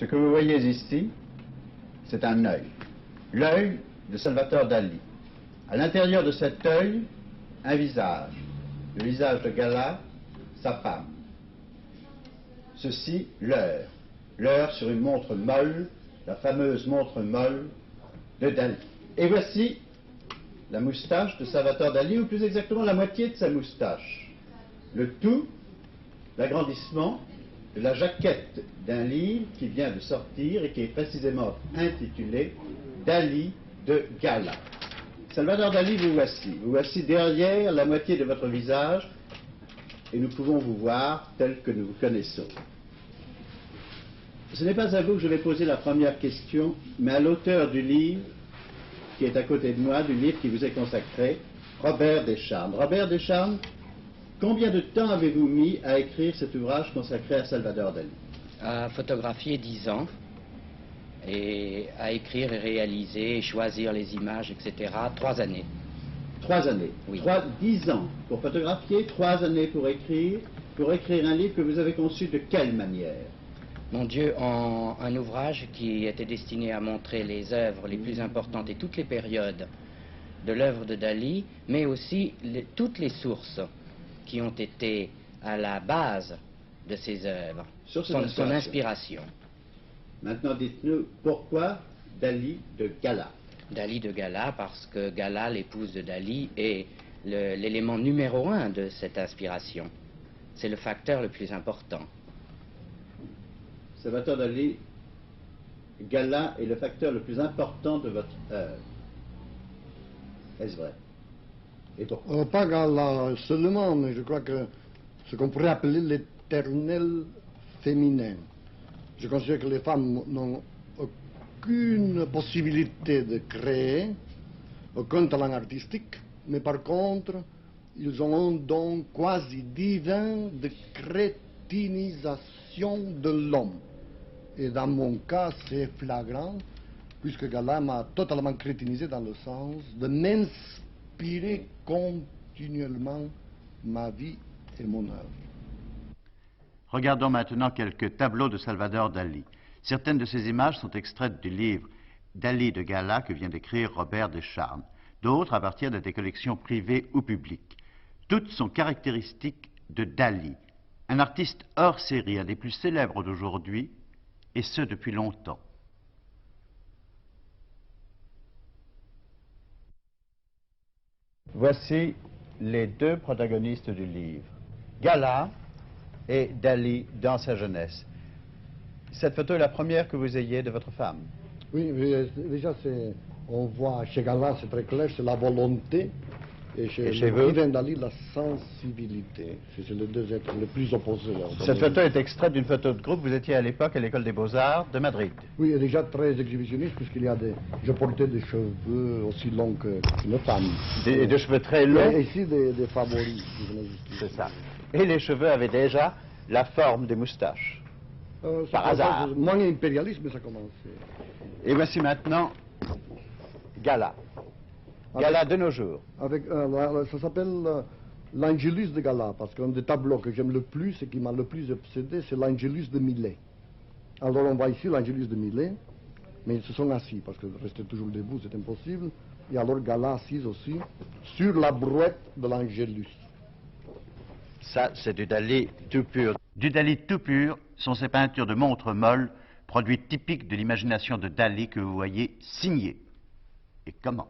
Ce que vous voyez ici, c'est un œil. L'œil de Salvador Dali. À l'intérieur de cet œil, un visage. Le visage de Gala, sa femme. Ceci, l'heure. L'heure sur une montre molle, la fameuse montre molle de Dali. Et voici la moustache de Salvador Dali, ou plus exactement la moitié de sa moustache. Le tout, l'agrandissement de la jaquette d'un livre qui vient de sortir et qui est précisément intitulé Dali de Gala. Salvador Dali, vous voici. Vous voici derrière la moitié de votre visage et nous pouvons vous voir tel que nous vous connaissons. Ce n'est pas à vous que je vais poser la première question, mais à l'auteur du livre qui est à côté de moi, du livre qui vous est consacré, Robert Descharnes. Robert Descharnes, combien de temps avez-vous mis à écrire cet ouvrage consacré à Salvador Dali? À photographier 10 ans, et à écrire et réaliser, et choisir les images, etc. 3 années. 3 années. Oui. 10 ans pour photographier, 3 années pour écrire un livre que vous avez conçu de quelle manière? Mon Dieu, en un ouvrage qui était destiné à montrer les œuvres les plus importantes et toutes les périodes de l'œuvre de Dali, mais aussi toutes les sources qui ont été à la base de ses œuvres, son inspiration. Maintenant, dites-nous, pourquoi Dali de Gala? Dali de Gala, parce que Gala, l'épouse de Dali, est l'élément numéro 1 de cette inspiration. C'est le facteur le plus important. Salvador Dali, Gala est le facteur le plus important de votre œuvre. Est-ce vrai? Et pourquoi? Pas Gala seulement, mais je crois que ce qu'on pourrait appeler l'éternel féminin. Je considère que les femmes n'ont aucune possibilité de créer, aucun talent artistique, mais par contre, ils ont un don quasi divin de crétinisation de l'homme. Et dans mon cas, c'est flagrant, puisque Gala m'a totalement crétinisé dans le sens de m'inspirer continuellement ma vie et mon œuvre. Regardons maintenant quelques tableaux de Salvador Dali. Certaines de ces images sont extraites du livre Dali de Gala que vient d'écrire Robert Descharnes. D'autres à partir de des collections privées ou publiques. Toutes sont caractéristiques de Dali, un artiste hors série, un des plus célèbres d'aujourd'hui, et ce depuis longtemps. Voici les deux protagonistes du livre, Gala et Dali dans sa jeunesse. Cette photo est la première que vous ayez de votre femme? Oui, déjà, on voit chez Gala, c'est très clair, c'est la volonté, et chez vous? Dali, la sensibilité. C'est les deux êtres les plus opposés. Là, Cette photo est extraite d'une photo de groupe. Vous étiez à l'époque à l'école des Beaux-Arts de Madrid. Oui, et déjà très exhibitionniste, puisqu'il y a je portais des cheveux aussi longs qu'une femme. Des cheveux très longs. Et ici, des favoris. C'est ça. Et les cheveux avaient déjà la forme des moustaches. Par hasard. Moins impérialiste, mais ça commence. Et voici maintenant Gala. Gala de nos jours. Ça s'appelle l'Angelus de Gala, parce qu'un des tableaux que j'aime le plus et qui m'a le plus obsédé, c'est l'Angelus de Millet. Alors on voit ici l'Angelus de Millet, mais ils se sont assis, parce que rester toujours debout, c'est impossible. Et alors Gala assise aussi, sur la brouette de l'Angelus. Ça, c'est du Dali tout pur. Du Dali tout pur sont ces peintures de montres molles, produits typiques de l'imagination de Dali que vous voyez signées. Et comment?